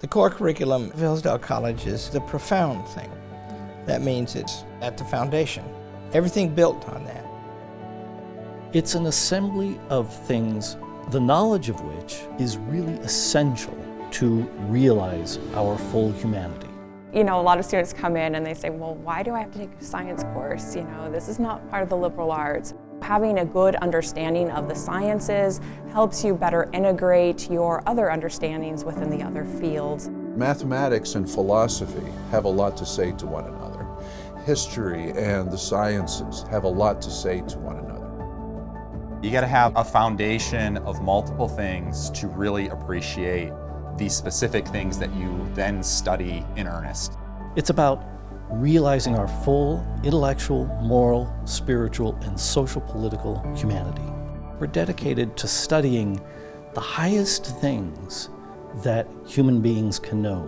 The core curriculum of Hillsdale College is the profound thing. That means it's at the foundation. Everything built on that. It's an assembly of things, the knowledge of which is really essential to realize our full humanity. You know, a lot of students come in and they say, well, why do I have to take a science course? You know, this is not part of the liberal arts. Having a good understanding of the sciences helps you better integrate your other understandings within the other fields. Mathematics and philosophy have a lot to say to one another. History and the sciences have a lot to say to one another. You got to have a foundation of multiple things to really appreciate the specific things that you then study in earnest. It's about realizing our full intellectual, moral, spiritual, and social political humanity. We're dedicated to studying the highest things that human beings can know.